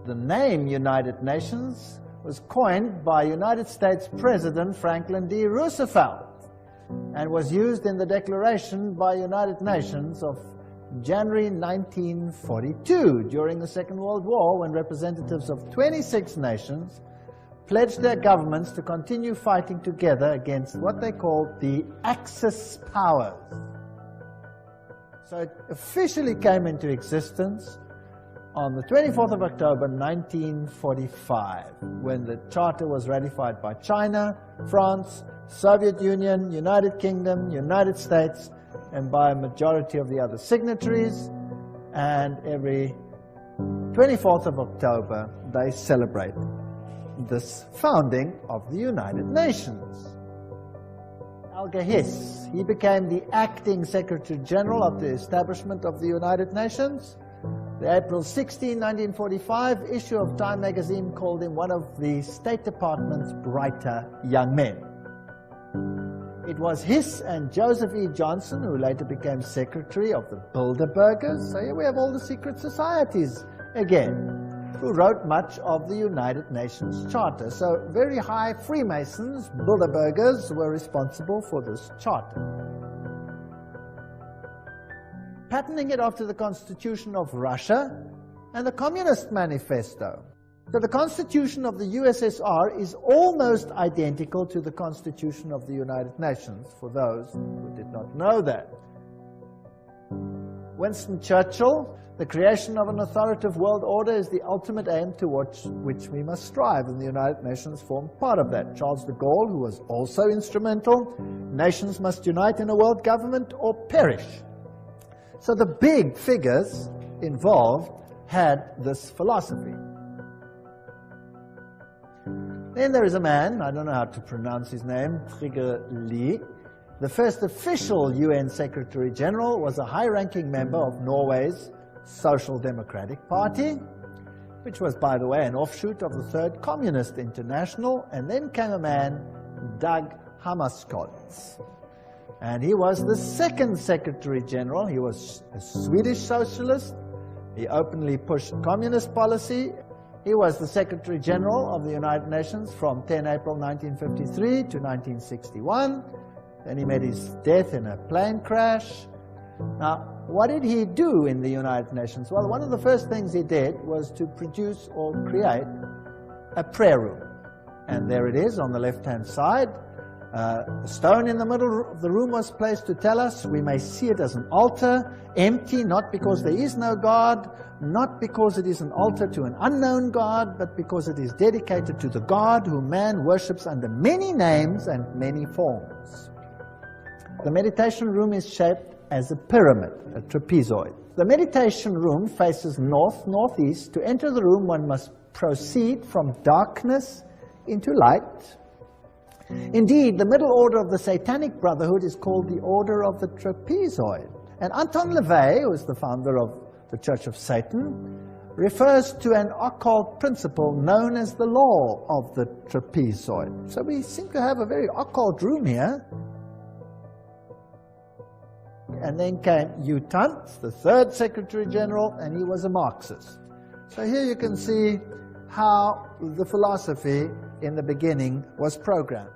the name United Nations was coined by United States President Franklin D. Roosevelt and was used in the Declaration by United Nations of January 1942 during the Second World War, when representatives of 26 nations pledged their governments to continue fighting together against what they called the Axis powers. So it officially came into existence on the 24th of October 1945, when the Charter was ratified by China, France, Soviet Union, United Kingdom, United States, and by a majority of the other signatories. And every 24th of October, they celebrate this founding of the United Nations. Helga Hess, he became the acting Secretary General of the establishment of the United Nations. The April 16, 1945 issue of Time magazine called him one of the State Department's brighter young men. It was Hess and Joseph E. Johnson, who later became secretary of the Bilderbergers, so here we have all the secret societies again, who wrote much of the United Nations Charter. So very high Freemasons, Bilderbergers, were responsible for this charter. Patterning it after the Constitution of Russia and the Communist Manifesto. So the Constitution of the USSR is almost identical to the Constitution of the United Nations, for those who did not know that. Winston Churchill, the creation of an authoritative world order is the ultimate aim towards which we must strive, and the United Nations formed part of that. Charles de Gaulle, who was also instrumental, nations must unite in a world government or perish. So the big figures involved had this philosophy. Then there is a man, I don't know how to pronounce his name, Trygve Lie. The first official UN Secretary General was a high-ranking member of Norway's Social Democratic Party, which was, by the way, an offshoot of the Third Communist International. And then came a man, Dag Hammarskjöld. And he was the second Secretary General. He was a Swedish socialist. He openly pushed communist policy. He was the Secretary General of the United Nations from 10 April 1953 to 1961. Then he met his death in a plane crash. Now, what did he do in the United Nations? Well, one of the first things he did was to produce or create a prayer room. And there it is on the left-hand side. A stone in the middle of the room was placed to tell us we may see it as an altar, empty, not because there is no God, not because it is an altar to an unknown God, but because it is dedicated to the God whom man worships under many names and many forms. The meditation room is shaped as a pyramid, a trapezoid. The meditation room faces north-northeast. To enter the room, one must proceed from darkness into light. Indeed, the middle order of the Satanic Brotherhood is called the Order of the Trapezoid. And Anton LaVey, who is the founder of the Church of Satan, refers to an occult principle known as the law of the trapezoid. So we seem to have a very occult room here. And then came U Thant, the third Secretary General, and he was a Marxist. So here you can see how the philosophy in the beginning was programmed.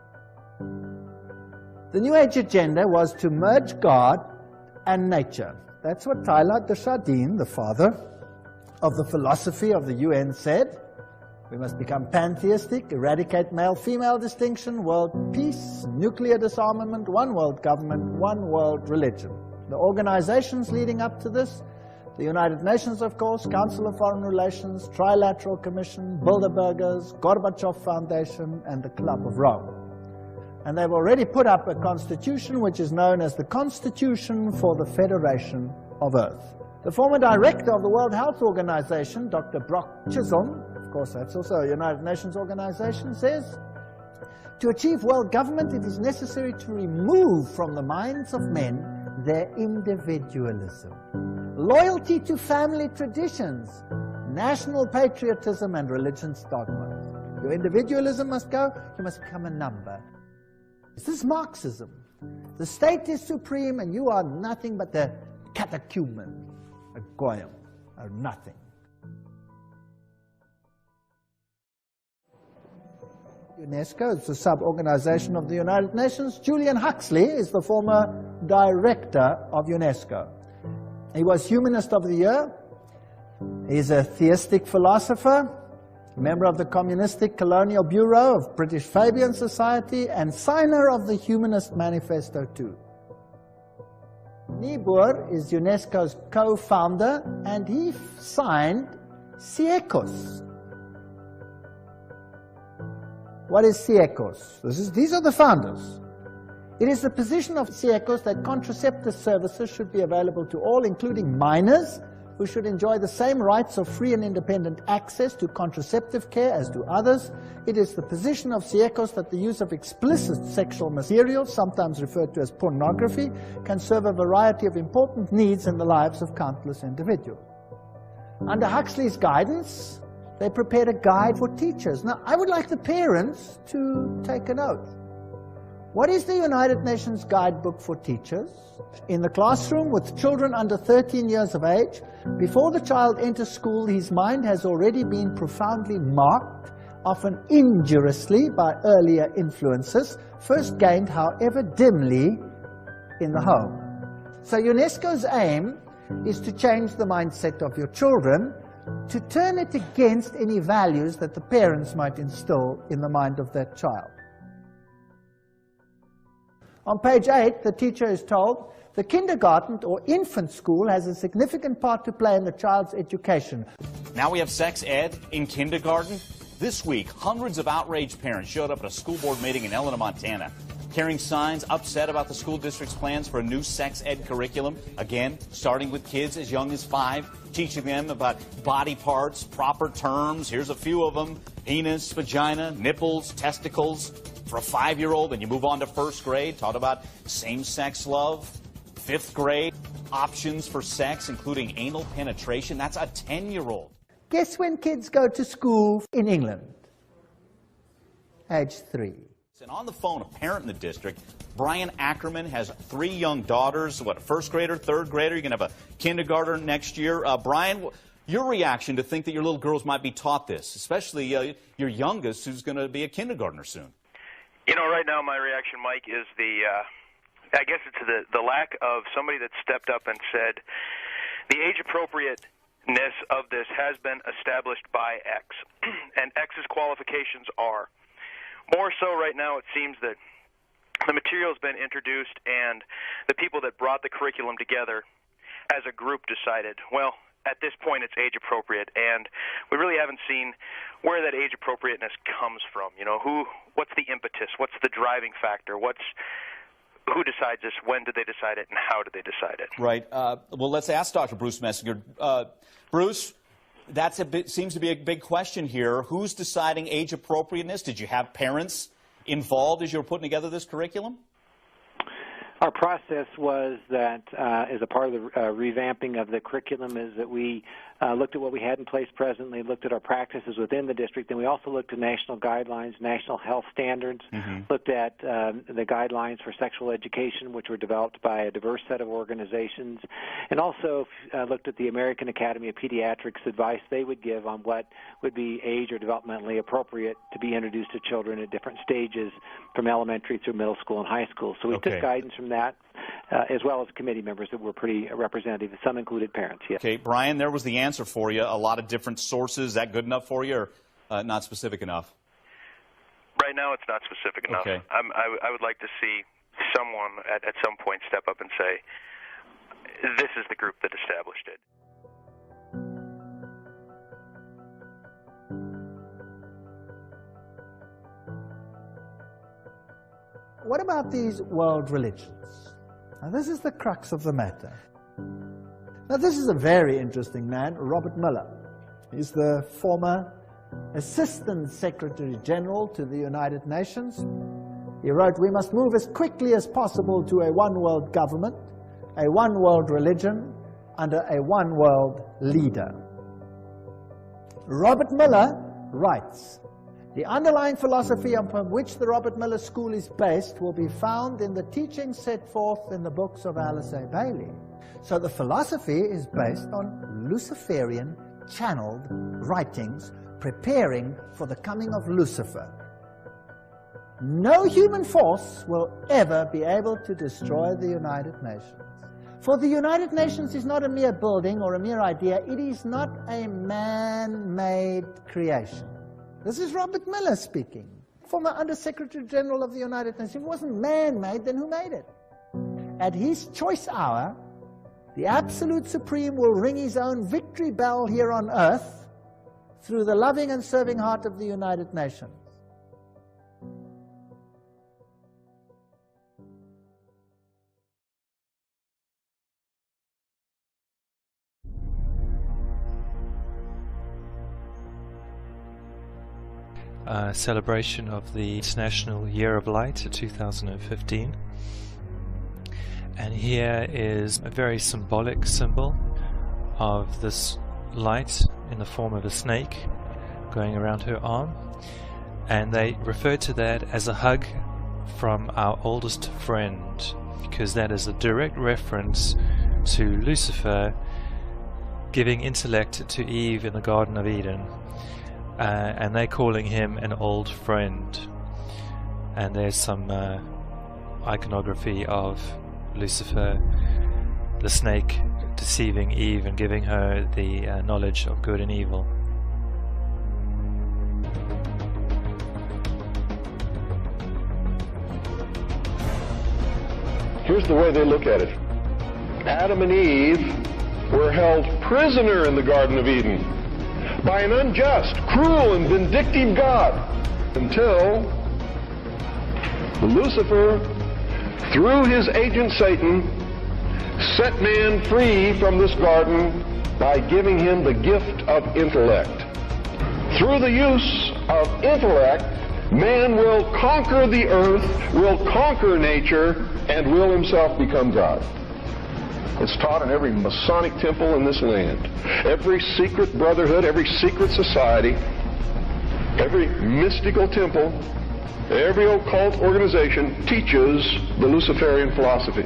The New Age agenda was to merge God and nature. That's what Teilhard de Chardin, the father of the philosophy of the UN, said. We must become pantheistic, eradicate male-female distinction, world peace, nuclear disarmament, one world government, one world religion. The organizations leading up to this, the United Nations, of course, Council of Foreign Relations, Trilateral Commission, Bilderbergers, Gorbachev Foundation, and the Club of Rome. And they've already put up a constitution which is known as the Constitution for the Federation of Earth. The former director of the World Health Organization, Dr. Brock Chisholm, of course that's also a United Nations organization, says, to achieve world government it is necessary to remove from the minds of men their individualism, loyalty to family traditions, national patriotism, and religion's dogmas. Your individualism must go, you must become a number. This is Marxism. The state is supreme and you are nothing but the catechumen, a goyim, or nothing. UNESCO is the sub-organization of the United Nations. Julian Huxley is the former director of UNESCO. He was Humanist of the Year. He's a theistic philosopher, member of the Communistic Colonial Bureau of British Fabian Society, and signer of the Humanist Manifesto too. Niebuhr is UNESCO's co-founder, and he signed CIECOS. What is CIECOS? These are the founders. It is the position of CIECOS that contraceptive services should be available to all, including minors, who should enjoy the same rights of free and independent access to contraceptive care as do others. It is the position of CIECOS that the use of explicit sexual material, sometimes referred to as pornography, can serve a variety of important needs in the lives of countless individuals. Under Huxley's guidance, they prepared a guide for teachers. Now, I would like the parents to take a note. What is the United Nations Guidebook for Teachers? In the classroom with children under 13 years of age, before the child enters school, his mind has already been profoundly marked, often injuriously by earlier influences, first gained, however dimly, in the home. So UNESCO's aim is to change the mindset of your children, to turn it against any values that the parents might instill in the mind of that child. On page 8, the teacher is told, the kindergarten or infant school has a significant part to play in the child's education. Now we have sex ed in kindergarten. This week, hundreds of outraged parents showed up at a school board meeting in Helena, Montana, carrying signs upset about the school district's plans for a new sex ed curriculum. Again, starting with kids as young as 5, teaching them about body parts, proper terms. Here's a few of them: penis, vagina, nipples, testicles. For a 5-year-old, and you move on to 1st grade, taught about same-sex love. 5th grade, options for sex, including anal penetration. That's a 10-year-old. Guess when kids go to school in England? Age 3. And on the phone, a parent in the district, Brian Ackerman, has 3 young daughters. What, a 1st grader, 3rd grader? You're going to have a kindergartner next year. Brian, your reaction to think that your little girls might be taught this, especially your youngest, who's going to be a kindergartner soon? You know, right now my reaction, Mike, is I guess it's the lack of somebody that stepped up and said the age appropriateness of this has been established by X, and X's qualifications are. More so right now it seems that the material has been introduced and the people that brought the curriculum together as a group decided, well, at this point it's age appropriate, and we really haven't seen where that age appropriateness comes from. You know, what's the impetus, what's the driving factor, who decides this, when did they decide it, and how did they decide it? Right. Well, let's ask Dr. Bruce Messinger. Bruce, seems to be a big question here. Who's deciding age appropriateness? Did you have parents involved as you were putting together this curriculum? Our process was that, as a part of the revamping of the curriculum, is that we looked at what we had in place presently, looked at our practices within the district, and we also looked at national guidelines, national health standards, looked at the guidelines for sexual education, which were developed by a diverse set of organizations, and also looked at the American Academy of Pediatrics advice they would give on what would be age or developmentally appropriate to be introduced to children at different stages from elementary through middle school and high school. So we took guidance from that, as well as committee members that were pretty representative. Some included parents, yes. Okay, Brian, there was the answer for you. A lot of different sources. Is that good enough for you, or not specific enough? Right now it's not specific enough. Okay. I would like to see someone at some point step up and say, this is the group that established it. What about these world religions? Now, this is the crux of the matter. Now, this is a very interesting man, Robert Miller. He's the former Assistant Secretary General to the United Nations. He wrote, "We must move as quickly as possible to a one-world government, a one-world religion, under a one-world leader." Robert Miller writes, "The underlying philosophy upon which the Robert Miller School is based will be found in the teachings set forth in the books of Alice A. Bailey." So the philosophy is based on Luciferian channeled writings preparing for the coming of Lucifer. no human force will ever be able to destroy the United Nations. For the United Nations is not a mere building or a mere idea. It is not a man-made creation. This is Robert Miller speaking, former Under-Secretary General of the United Nations. If it wasn't man-made, then who made it? At his choice hour, the Absolute Supreme will ring his own victory bell here on earth through the loving and serving heart of the United Nations. Celebration of the International Year of Light 2015, and here is a very symbolic symbol of this light in the form of a snake going around her arm, and they refer to that as a hug from our oldest friend, because that is a direct reference to Lucifer giving intellect to Eve in the Garden of Eden. And they're calling him an old friend, and there's some iconography of Lucifer, the snake, deceiving Eve and giving her the knowledge of good and evil. Here's the way they look at it. Adam and Eve were held prisoner in the Garden of Eden by an unjust, cruel, and vindictive God, until Lucifer, through his agent Satan, set man free from this garden by giving him the gift of intellect. Through the use of intellect, man will conquer the earth, will conquer nature, and will himself become God. It's taught in every Masonic temple in this land. Every secret brotherhood, every secret society, every mystical temple, every occult organization teaches the Luciferian philosophy.